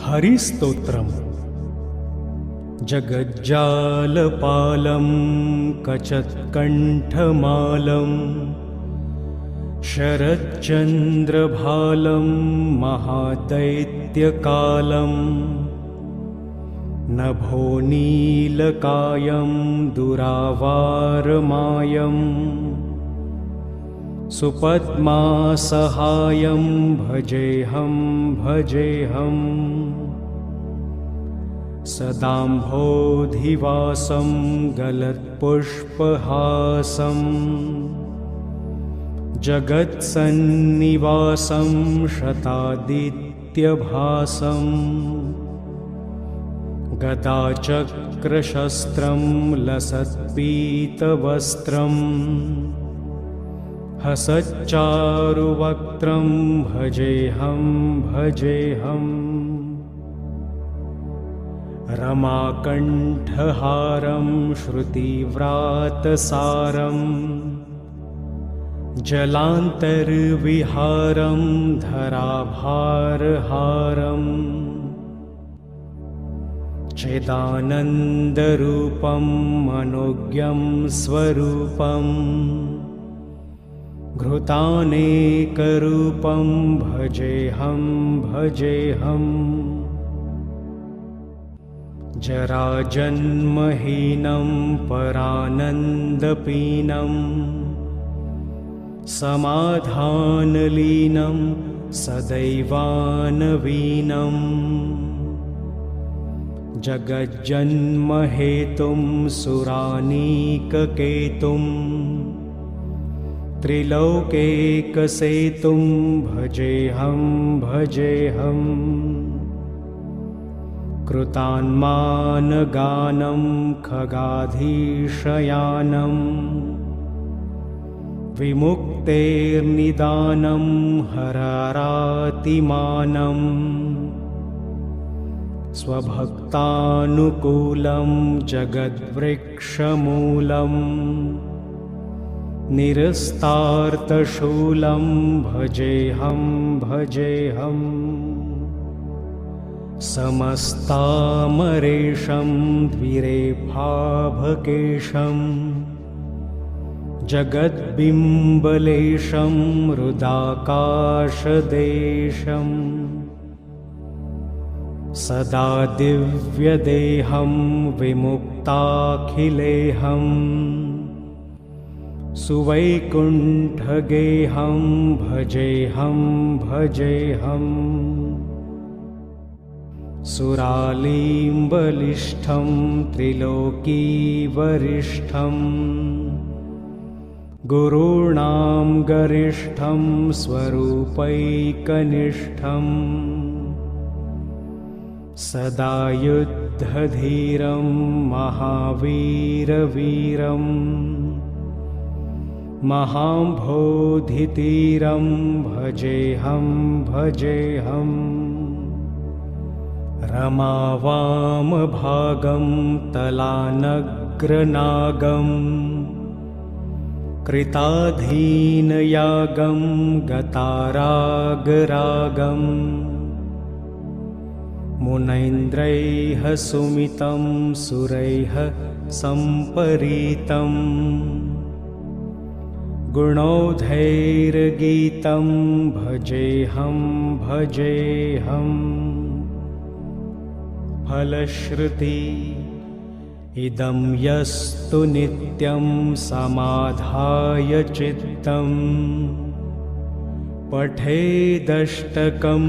हरिस्तोत्रम्। जगज्जालपालं कचत्कण्ठमालं शरच्चन्द्रभालं महादैत्यकालं नभोनीलकायं दुरावारमायं सुपद्मासहायं भजेऽहं भजेऽहम्। सदाम्भोधिवासं गलत्पुष्पहासं जगत्सन्निवासं शतादित्यभासं गदाचक्रशस्त्रं लसत्पीतवस्त्रं हसच्चारुवक्त्रं भजेऽहं भजेऽहम्। रमाकण्ठहारं श्रुतिव्रातसारं जलान्तर्विहारं धराभारहारम् चिदानन्दरूपं मनोज्ञं स्वरूपं घृतानेकरूपं भजेऽहं भजेऽहम्। जराजन्महीनं परानन्दपीनं समाधानलीनं सदैवानवीनं जगज्जन्महेतुं सुरानीककेतुं त्रिलोकेकसेतुं भजेऽहं भजेऽहम्। कृतान्मानगानं खगाधीशयानं विमुक्तेर्निदानं हरारातिमानं स्वभक्तानुकूलं जगद्वृक्षमूलं निरस्तार्तशूलं भजेऽहं भजेऽहम्। समस्तामरेशं द्विरेफाभकेशं जगद्बिम्बलेशं हृदाकाशदेशं सदा दिव्यदेहं विमुक्ताखिलेहं सुवैकुण्ठगेहं भजेऽहं भजेऽहम्। सुरालीम्बलिष्ठं त्रिलोकीवरिष्ठं गुरूणां गरिष्ठं स्वरूपैकनिष्ठं सदा युद्धधीरं महावीरवीरं महाम्भोधितीरं भजेऽहं भजेऽहम्। रमावामभागं तलानग्रनागं कृताधीनयागं गतारागरागं मुनैन्द्रैः सुमितं सुरैः सम्परीतं गुणौधैर्गीतं भजेऽहं भजेऽहम्। फलश्रुति इदं यस्तु नित्यं समाधाय चित्तं पठेदष्टकं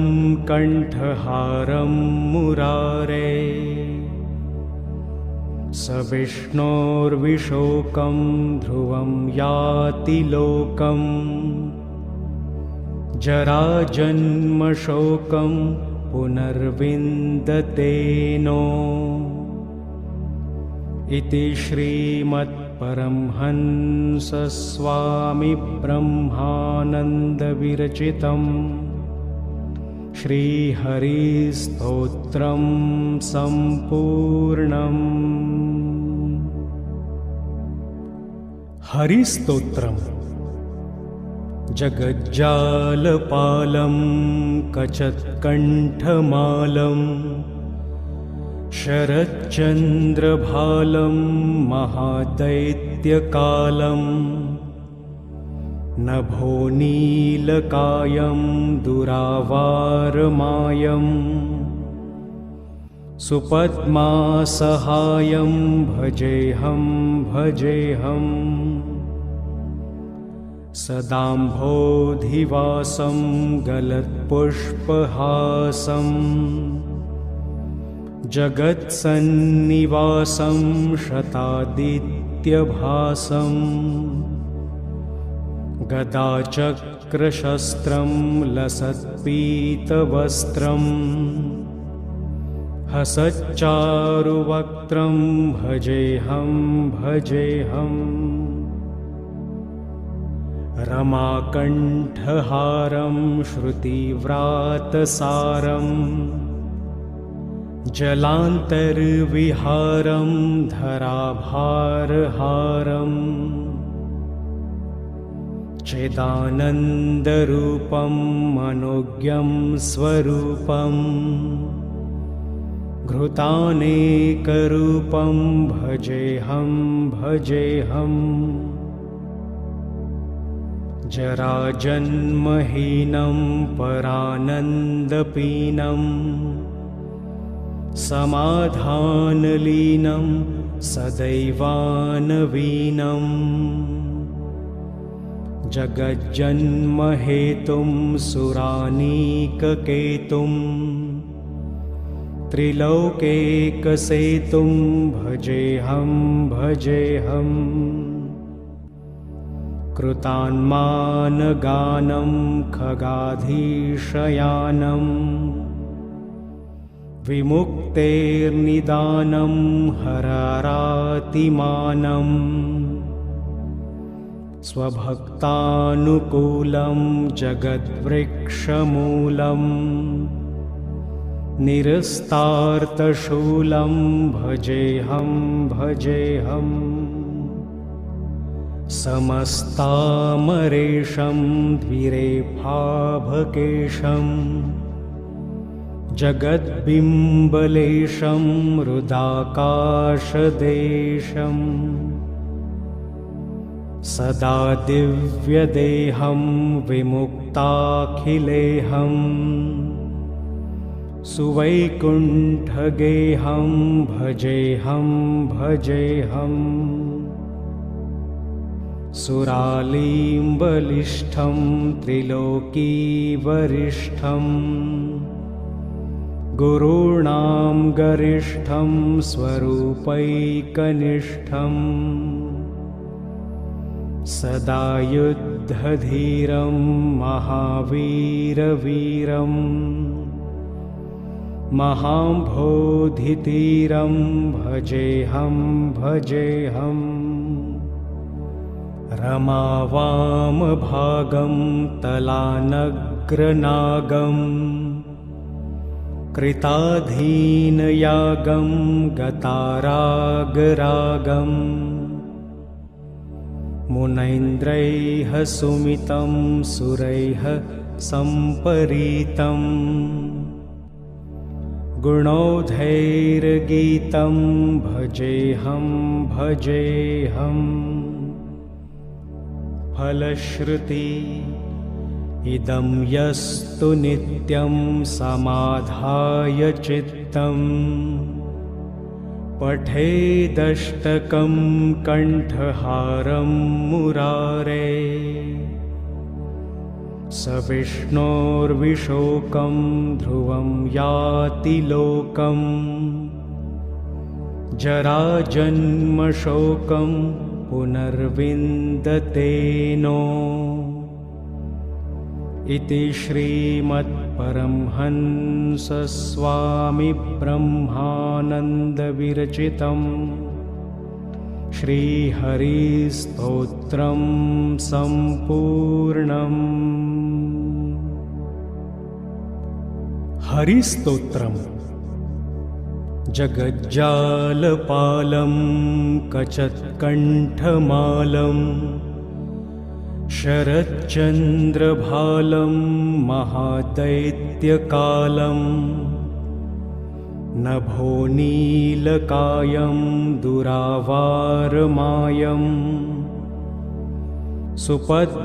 कण्ठहारं मुरारे स विष्णोर्विशोकं ध्रुवं याति लोकं जराजन्मशोकं पुनर्विन्दतेनो। इति श्रीमत्परमहंसस्वामी ब्रह्मानन्दविरचितं श्रीहरिस्तोत्रं सम्पूर्णम्। हरिस्तोत्रम्। जगज्जालपालं कचत्कण्ठमालं शरच्चन्द्रभालं महादैत्यकालं नभोनीलकायं दुरावारमायं सुपद्मासहायं भजेऽहं भजेऽहम् सदाम्भोधिवासं गलत्पुष्पहासं जगत्सन्निवासं शतादित्यभासं गदाचक्रशस्त्रं लसत्पीतवस्त्रं हसच्चारुवक्त्रं भजेऽहं भजेऽहम् रमाकण्ठहारं श्रुतिव्रातसारं जलान्तर्विहारं धराभारहारम् चिदानन्दरूपं मनोज्ञं स्वरूपं घृतानेकरूपं भजेऽहं भजेऽहम् जराजन्महीनं परानन्दपीनं समाधानलीनं सदैवानवीनं जगज्जन्महेतुं सुरानीककेतुं त्रिलोकैकसेतुं भजेऽहं भजेऽहम् कृतान्मानगानं खगाधीशयानं विमुक्तेर्निदानं हरारातिमानं स्वभक्तानुकूलं जगद्वृक्षमूलं निरस्तार्तशूलं भजेऽहं भजेऽहम् समस्तामरेशं द्विरेफाभकेशं जगद्बिम्बलेशं हृदाकाशदेशं सदा दिव्यदेहं विमुक्ताखिलेहं सुवैकुण्ठगेहं भजेऽहं भजेऽहम् सुरालीम्बलिष्ठं त्रिलोकीवरिष्ठं गुरूणां गरिष्ठं स्वरूपैकनिष्ठं सदा युद्धधीरं महावीरवीरं महाम्भोधितीरं भजेऽहं भजेऽहम् रमावामभागं तलानग्रनागं कृताधीनयागं गतारागरागं मुनैन्द्रैः सुमितं सुरैः सम्परीतं गुणौधैर्गीतं भजेऽहं भजेऽहम् फलश्रुति इदं यस्तु नित्यं समाधाय चित्तं पठेदष्टकं कण्ठहारं मुरारे स विष्णोर्विशोकं ध्रुवं याति लोकं जराजन्मशोकं पुनर्विन्दते नो इति श्रीमत्परमहंसस्वामिब्रह्मानन्दविरचितं श्रीहरिस्तोत्रं सम्पूर्णम्। हरिस्तोत्रम्। जगज्जालपालं कचत्कण्ठमालं शरच्चन्द्रभालं महादैत्यकालं नभोनीलकायं दुरावारमायं सुपद्मासहायं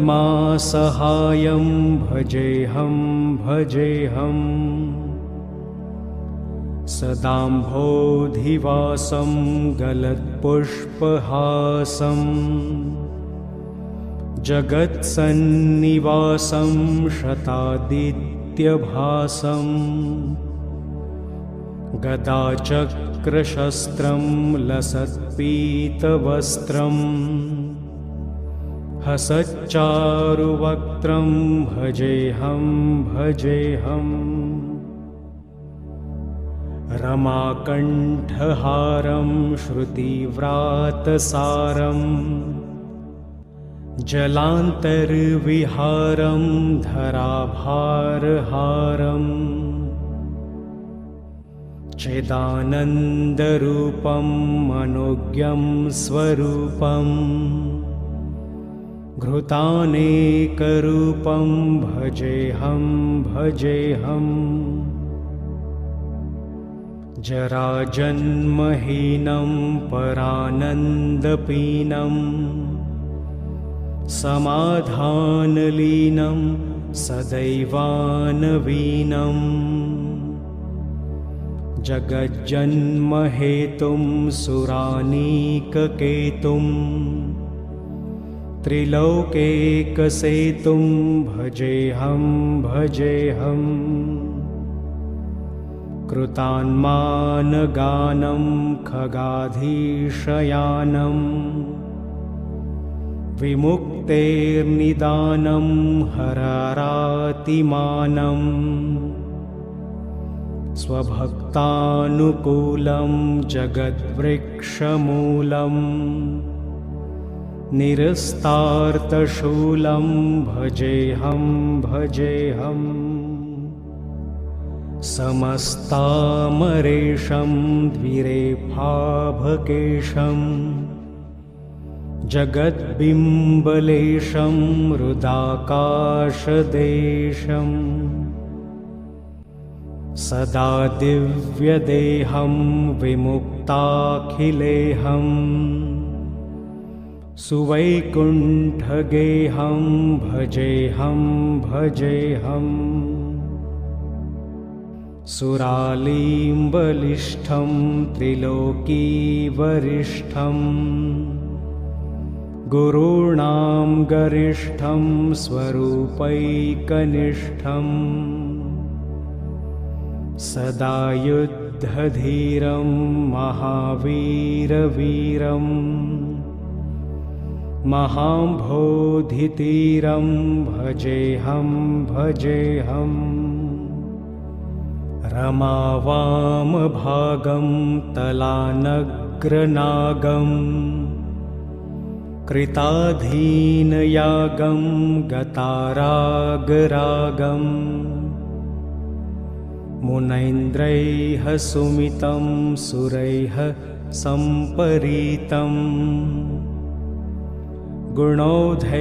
भजेऽहं भजेऽहम् सदाम्भोधिवासं गलत्पुष्पहासं जगत्सन्निवासं शतादित्यभासं गदाचक्रशस्त्रं लसत्पीतवस्त्रं हसच्चारुवक्त्रं भजेऽहं भजेऽहम् रमाकण्ठहारं श्रुतिव्रातसारं जलान्तर्विहारं धराभारहारं चिदानन्दरूपं मनोज्ञं स्वरूपं घृतानेकरूपं भजेऽहं भजेऽहम् जराजन्महीनं परानन्दपीनं समाधानलीनं सदैवानवीनं जगज्जन्महेतुं सुरानीककेतुं त्रिलोकेकसेतुं भजेऽहं भजेऽहम् कृतान्मानगानं खगाधीशयानं विमुक्तेर्निदानं हरारातिमानं स्वभक्तानुकूलं जगद्वृक्षमूलं निरस्तार्तशूलं भजेऽहं भजेऽहम् समस्तामरेशं द्विरेफाभकेशं जगद्बिम्बलेशं हृदाकाशदेशं सदा दिव्यदेहं विमुक्ताखिलेहं सुवैकुण्ठगेहं भजेऽहं भजेऽहम् सुरालीम्बलिष्ठं त्रिलोकीवरिष्ठं गुरूणां गरिष्ठं स्वरूपैकनिष्ठं सदा युद्धधीरं महावीरवीरं महाम्भोधितीरं भजेऽहं भजेऽहम् रमावामभागं तलानग्रनागं कृताधीनयागं गतारागरागं मुनैन्द्रैः सुमितं सुरैः सम्परीतं गुणौधैर्गीतं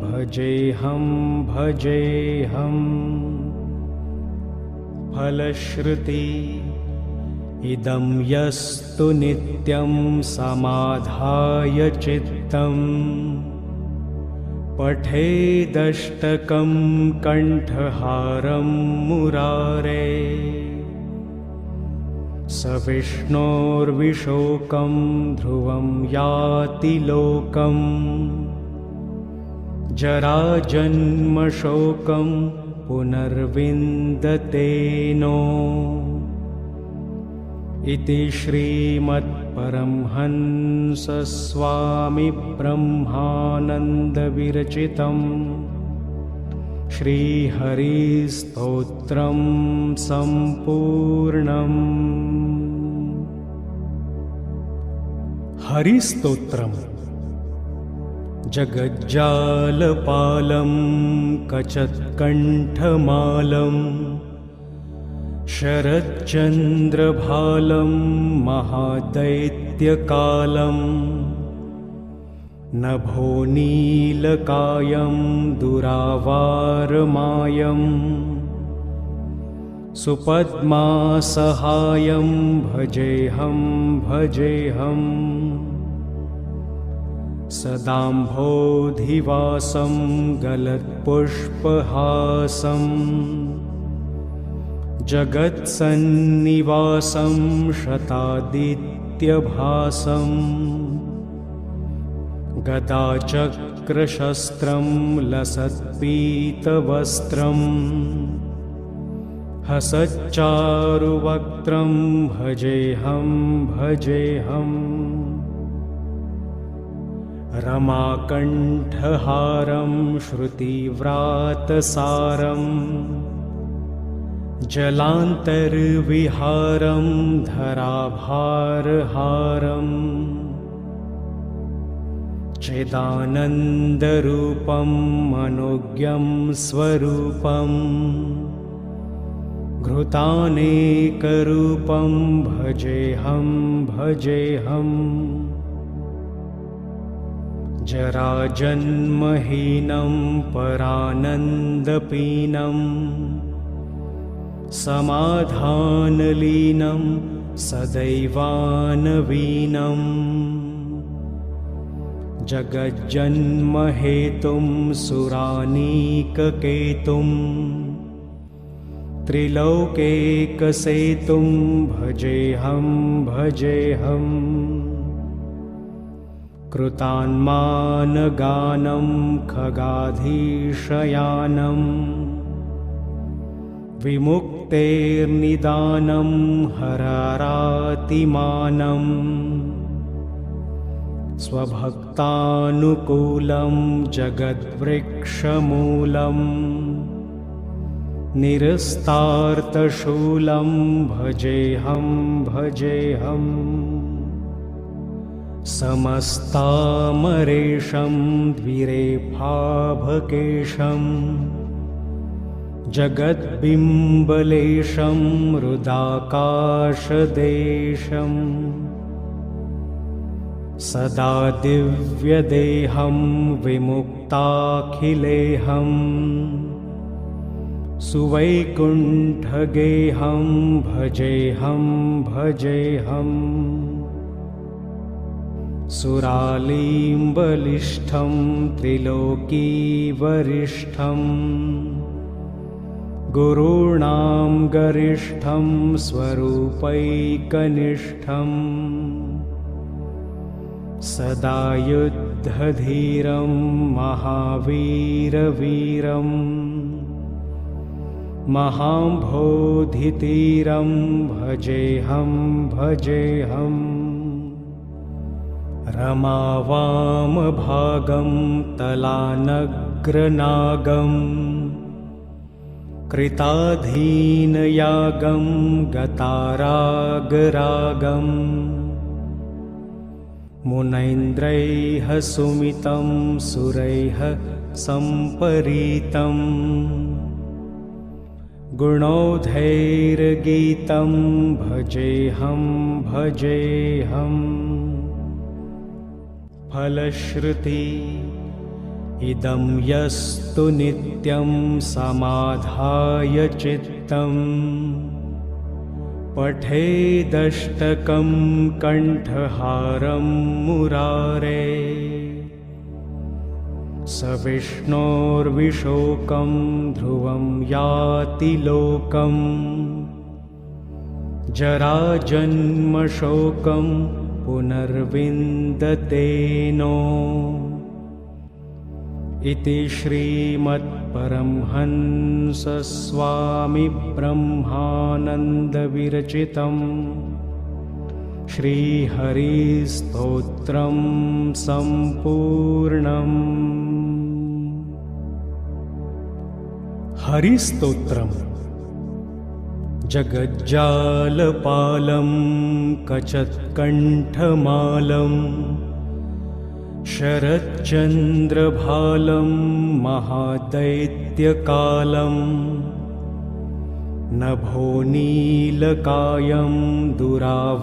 भजेऽहं भजेऽहम् फलश्रुति इदं यस्तु नित्यं समाधाय चित्तं पठेदष्टकं कण्ठहारं मुरारे स विष्णोर्विशोकं ध्रुवं याति लोकं जराजन्मशोकं पुनर्विन्दते नो इति श्रीमद्परमहंसस्वामिब्रह्मानन्दविरचितं श्रीहरिस्तोत्रं सम्पूर्णम्। हरिस्तोत्रम् जगज्जालपालं कचत्कण्ठमालं शरच्चन्द्रभालं महादैत्यकालं नभो नीलकायं दुरावारमायं सुपद्मासहायं भजेऽहं भजेऽहम् सदाम्भोधिवासं गलत्पुष्पहासं जगत्सन्निवासं शतादित्यभासं गदाचक्रशस्त्रं लसत्पीतवस्त्रं हसच्चारुवक्त्रं भजेऽहं भजेऽहम् रमाकण्ठहारं श्रुतिव्रातसारं जलान्तर्विहारं धराभारहारं चिदानन्दरूपं मनोज्ञं स्वरूपं घृतानेकरूपं भजेऽहं भजेऽहम् जराजन्महीनं परानन्दपीनं समाधानलीनं सदैवानवीनं जगज्जन्महेतुं सुरानीककेतुं त्रिलोकैकसेतुं भजेऽहं भजेऽहम् कृतान्मानगानं खगाधीशयानं विमुक्तेर्निदानं हरारातिमानं स्वभक्तानुकूलं जगद्वृक्षमूलं निरस्तार्तशूलं भजेऽहं भजेऽहम् समस्तामरेशं द्विरेफाभकेशं जगद्बिम्बलेशं हृदाकाशदेशं सदा दिव्यदेहं विमुक्ताखिलेहं सुवैकुण्ठगेहं भजेऽहं भजेऽहम् सुरालीम्बलिष्ठं त्रिलोकीवरिष्ठं गुरूणां गरिष्ठं स्वरूपैकनिष्ठं सदा युद्धधीरं महावीरवीरं महाम्भोधितीरं भजेऽहं भजेऽहम् रमावामभागं तलानग्रनागं कृताधीनयागं गतारागरागं मुनैन्द्रैः सुमितं सुरैः सम्परीतं गुणौधैर्गीतं भजेऽहं भजेऽहम् फलश्रुति इदं यस्तु नित्यं समाधाय चित्तं पठेदष्टकं कण्ठहारं मुरारे स विष्णोर्विशोकं ध्रुवं याति लोकं जराजन्मशोकं पुनर्विन्दतेनो इति श्रीमत्परमहंसस्वामिब्रह्मानन्दविरचितं श्रीहरिस्तोत्रं सम्पूर्णम्। हरिस्तोत्रम् जगज्जालपालं कचत्कण्ठमालं शरच्चन्द्रभालं महादैत्यकालं नभो नीलकायं दुरावारमायं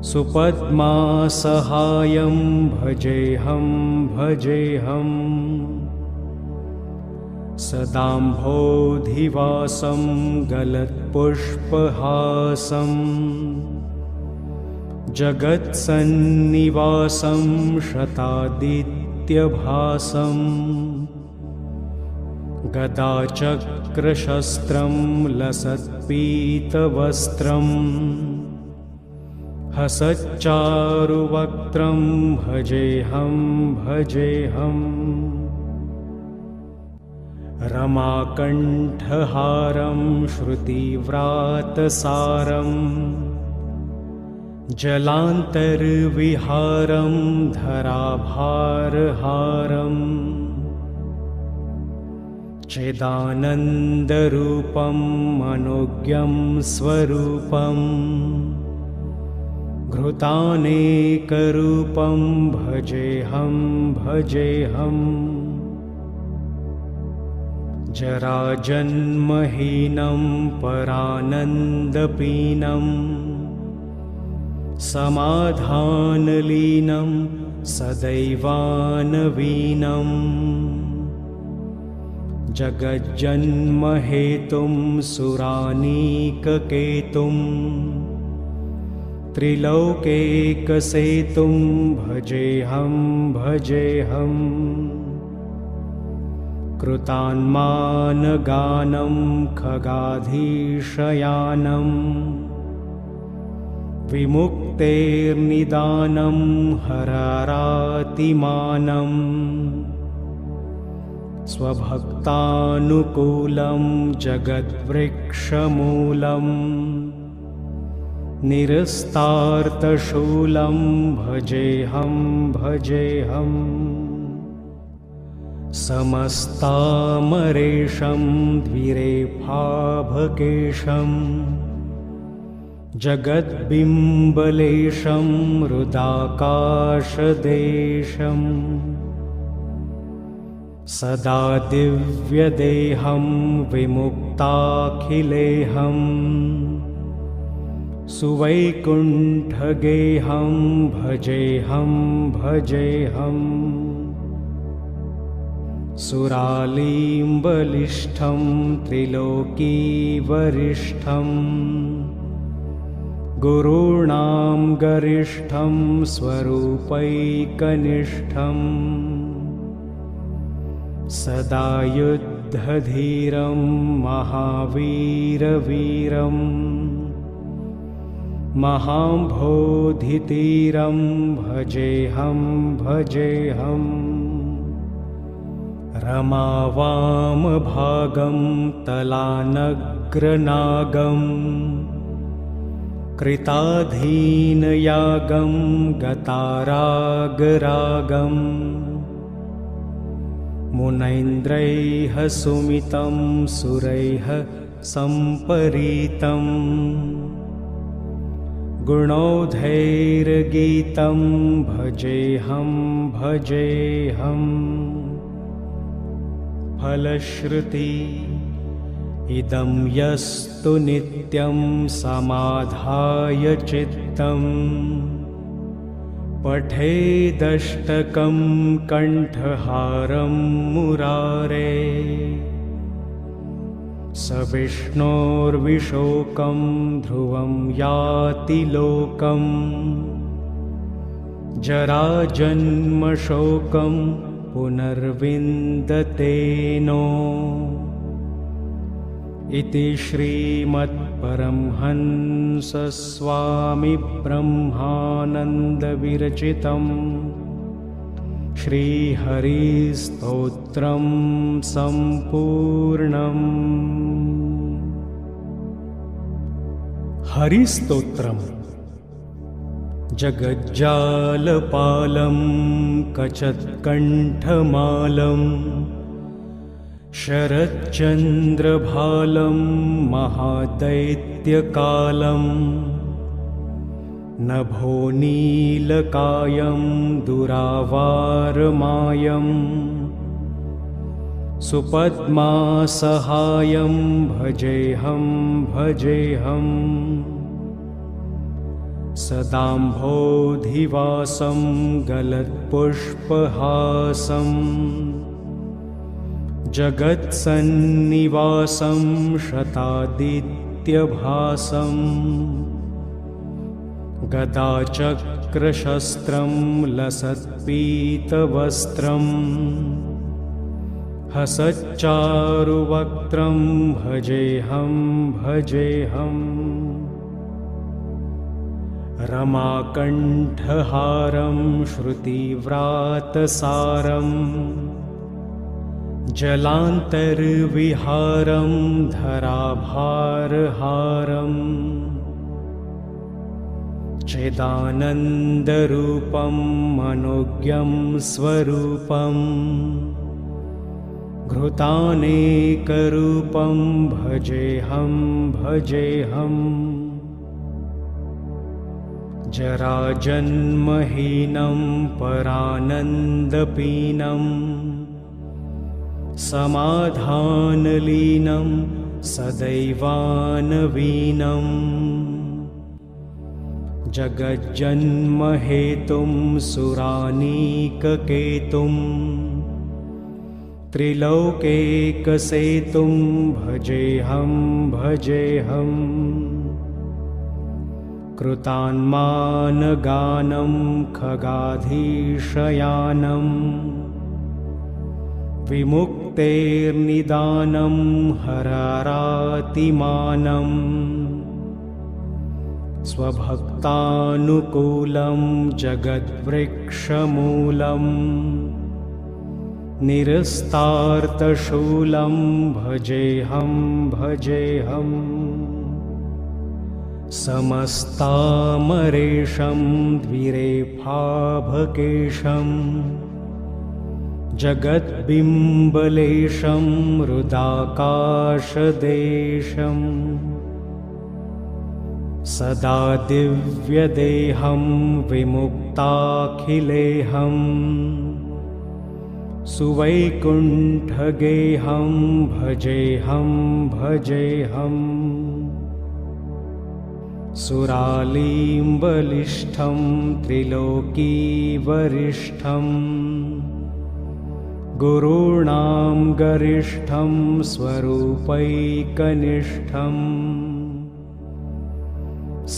सुपद्मासहायं भजेऽहं भजेऽहं सदाम्भोधिवासं गलत्पुष्पहासं जगत्सन्निवासं शतादित्यभासं गदाचक्रशस्त्रं लसत्पीतवस्त्रं हसच्चारुवक्त्रं भजेऽहं भजेऽहम् रमाकण्ठहारं श्रुतिव्रातसारं जलान्तर्विहारं धराभारहारं चिदानन्दरूपं मनोज्ञं स्वरूपं घृतानेकरूपं भजेऽहं भजेऽहम् जराजन्महीनं परानन्दपीनं समाधानलीनं सदैवानवीनं जगज्जन्महेतुं सुरानीककेतुं त्रिलोकेकसेतुं भजेऽहं भजेऽहम् कृतान्मानगानं खगाधीशयानं विमुक्तेर्निदानं हरारातिमानं स्वभक्तानुकूलं जगद्वृक्षमूलं निरस्तार्तशूलं भजेऽहं भजेऽहम् समस्तामरेशं द्विरेफाभकेशं जगद्बिम्बलेशं हृदाकाशदेशं सदा दिव्यदेहं विमुक्ताखिलेहं सुवैकुण्ठगेहं भजेऽहं भजेऽहम् सुरालीम्बलिष्ठं त्रिलोकीवरिष्ठं गुरूणां गरिष्ठं स्वरूपैकनिष्ठं सदा युद्धधीरं महावीरवीरं महाम्भोधितीरं भजेऽहं भजेऽहम् रमावामभागं तलानग्रनागं कृताधीनयागं गतारागरागं मुनैन्द्रैः सुमितं सुरैः सम्परीतं गुणौधैर्गीतं भजेऽहं भजेऽहम् फलश्रुति इदं यस्तु नित्यं समाधाय चित्तं पठेदष्टकं कण्ठहारं मुरारे स विष्णोर्विशोकं ध्रुवं याति लोकं जराजन्मशोकं पुनर्विन्दतेनो इति श्रीमत्परमहंसस्वामिब्रह्मानन्दविरचितं श्रीहरिस्तोत्रं सम्पूर्णम्। हरिस्तोत्रम् जगज्जालपालं कचत्कण्ठमालं शरच्चन्द्रभालं महादैत्यकालं नभोनीलकायं दुरावारमायं सुपद्मासहायं भजेऽहं भजेऽहम् सदाम्भोधिवासं गलत्पुष्पहासं जगत्सन्निवासं शतादित्यभासं गदाचक्रशस्त्रं लसत्पीतवस्त्रं हसच्चारुवक्त्रं भजेऽहं भजेऽहम् रमाकण्ठहारं श्रुतिव्रातसारं जलान्तर्विहारं धराभारहारम् चिदानन्दरूपं मनोज्ञं स्वरूपं घृतानेकरूपं भजेऽहं भजेऽहम् जराजन्महीनं परानन्दपीनं समाधानलीनं सदैवानवीनं जगज्जन्महेतुं सुरानीककेतुं त्रिलोकेकसेतुं भजेऽहं भजेऽहम् कृतान्मानगानं खगाधीशयानं विमुक्तेर्निदानं हरारातिमानं स्वभक्तानुकूलं जगद्वृक्षमूलं निरस्तार्तशूलं भजेऽहं भजेऽहम् समस्तामरेशं द्विरेफाभकेशं जगद्बिम्बलेशं हृदाकाशदेशं सदा दिव्यदेहं विमुक्ताखिलेहं सुवैकुण्ठगेहं भजेऽहं भजेऽहम् सुरालीम्बलिष्ठं त्रिलोकीवरिष्ठं गुरूणां गरिष्ठं स्वरूपैकनिष्ठं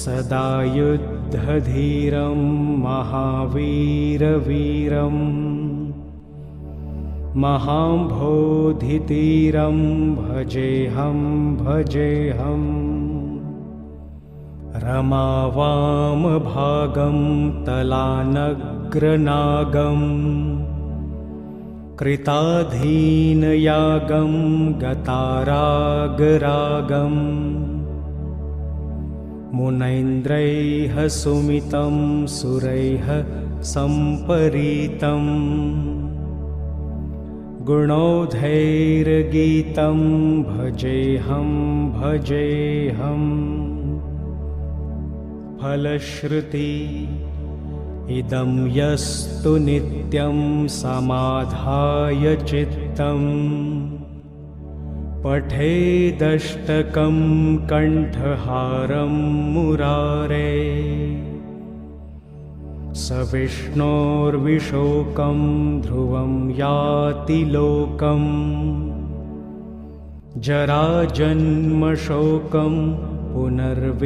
सदा युद्धधीरं महावीरवीरं महाम्भोधितीरं भजेऽहं भजेऽहम् रमावामभागं तलानग्रनागं कृताधीनयागं गतारागरागं मुनैन्द्रैः सुमितं सुरैः सम्परीतं गुणौधैर्गीतं भजेऽहं भजेऽहम् फलश्रुति इदं यस्तु नित्यं समाधाय चित्तं पठेदष्टकं कण्ठहारं मुरारे स विष्णोर्विशोकं ध्रुवं याति लोकम् जराजन्मशोकं पुनर्विन्दतेनो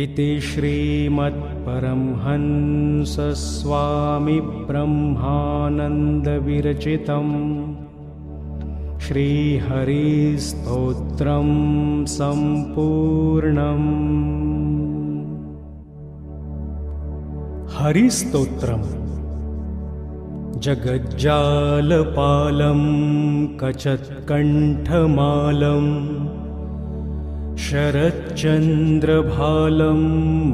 इति श्रीमत्परमहंसस्वामिब्रह्मानन्दविरचितं श्रीहरिस्तोत्रं सम्पूर्णम्। हरिस्तोत्रम् जगज्जालपालं कचत्कण्ठमालं शरच्चन्द्रभालं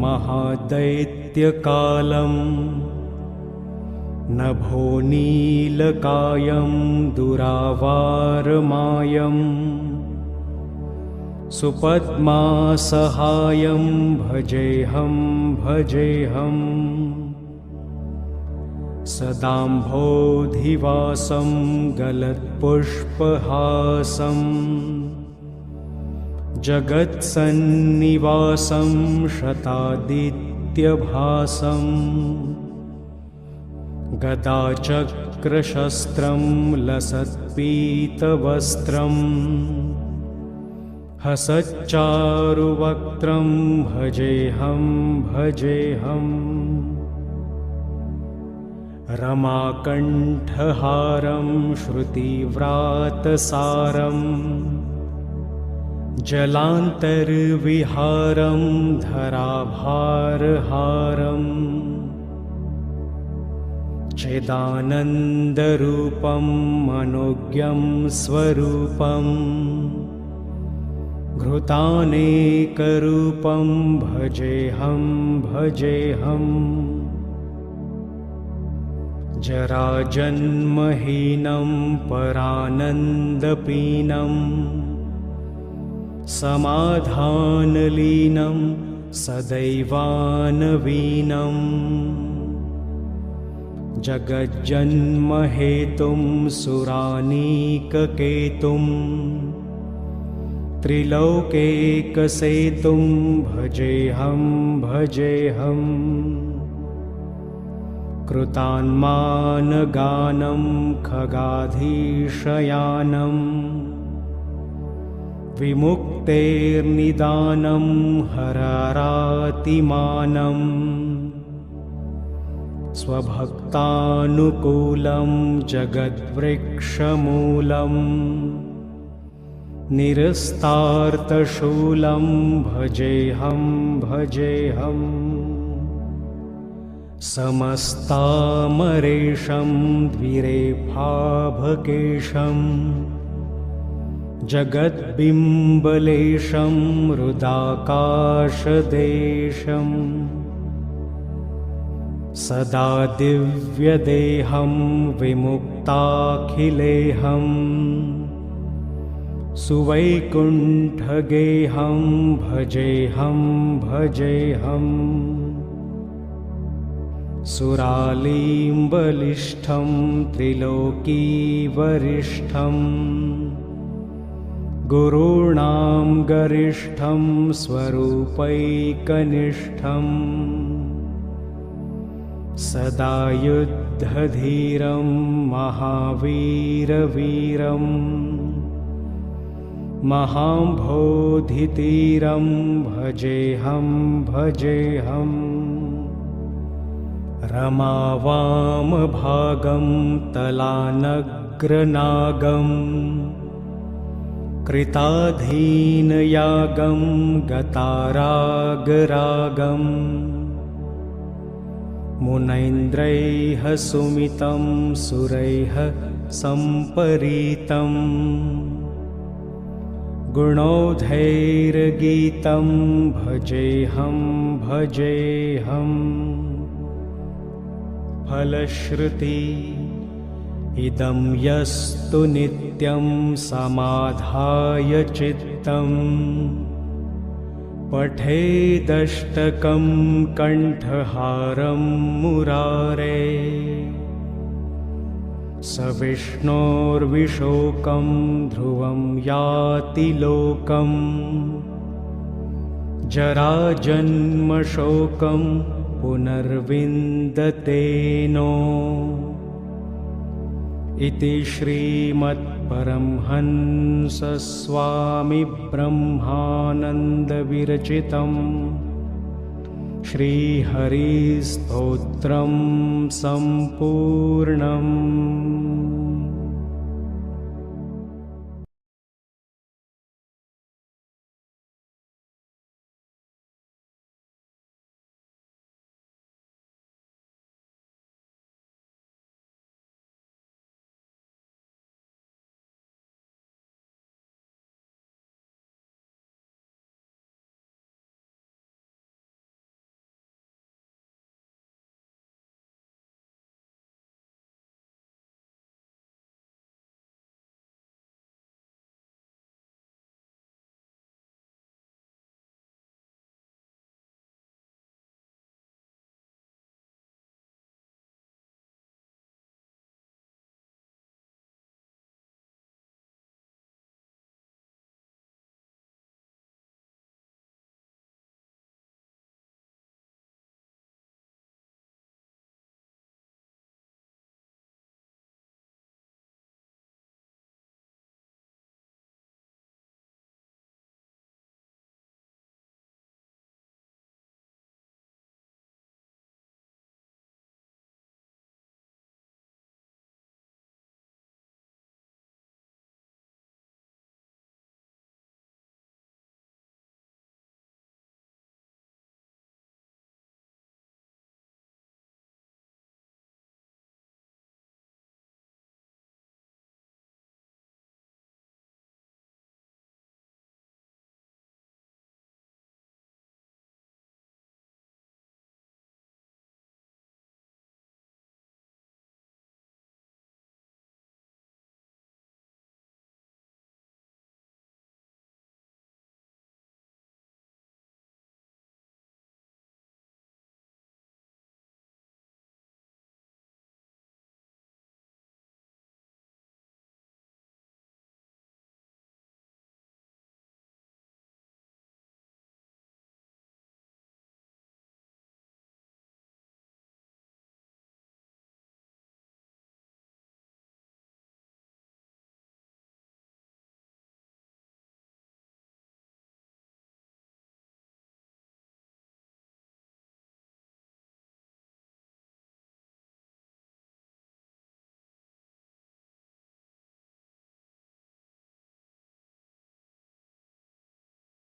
महादैत्यकालं नभोनीलकायं दुरावारमायं सुपद्मासहायं भजेऽहं भजेऽहम् सदाम्भोधिवासं गलत्पुष्पहासं जगत्सन्निवासं शतादित्यभासं गदाचक्रशस्त्रं लसत्पीतवस्त्रम् हसच्चारुवक्त्रं भजेऽहं भजेऽहम् रमाकण्ठहारं श्रुतिव्रातसारम् जलान्तर्विहारं धराभारहारम् चिदानन्दरूपं मनोज्ञं स्वरूपम् घृतानेकरूपं भजेऽहं भजेऽहम् जराजन्महीनं परानन्दपीनं समाधानलीनं सदैवानवीनं जगज्जन्महेतुं सुरानीककेतुं त्रिलोकेकसेतुं भजेऽहं भजेऽहम् कृतान्मानगानं खगाधीशयानं विमुक्तेर्निदानं हरारातिमानं स्वभक्तानुकूलं जगद्वृक्षमूलं निरस्तार्तशूलं भजेऽहं भजेऽहम् समस्तामरेशं द्विरेफाभकेशं जगद्बिम्बलेशं हृदाकाशदेशं सदा दिव्यदेहं विमुक्ताखिलेहं सुवैकुण्ठगेहं भजेऽहं भजेऽहम् सुरालीम्बलिष्ठं त्रिलोकीवरिष्ठं गुरूणां गरिष्ठं स्वरूपैकनिष्ठं सदा युद्धधीरं महावीरवीरं महाम्भोधितीरं भजेऽहं भजेऽहम् रमावामभागं तलानग्रनागं कृताधीनयागं गतारागरागं मुनैन्द्रैः सुमितं सुरैः सम्परीतं गुणौधैर्गीतं भजेऽहं भजेऽहम् फलश्रुति इदं यस्तु नित्यं समाधाय चित्तं पठेदष्टकं कण्ठहारं मुरारे स विष्णोर्विशोकं ध्रुवं याति लोकं जराजन्मशोकं पुनर्विन्दतेनो इति श्रीमत्परमहंसस्वामिब्रह्मानन्दविरचितं श्रीहरिस्तोत्रं सम्पूर्णम्।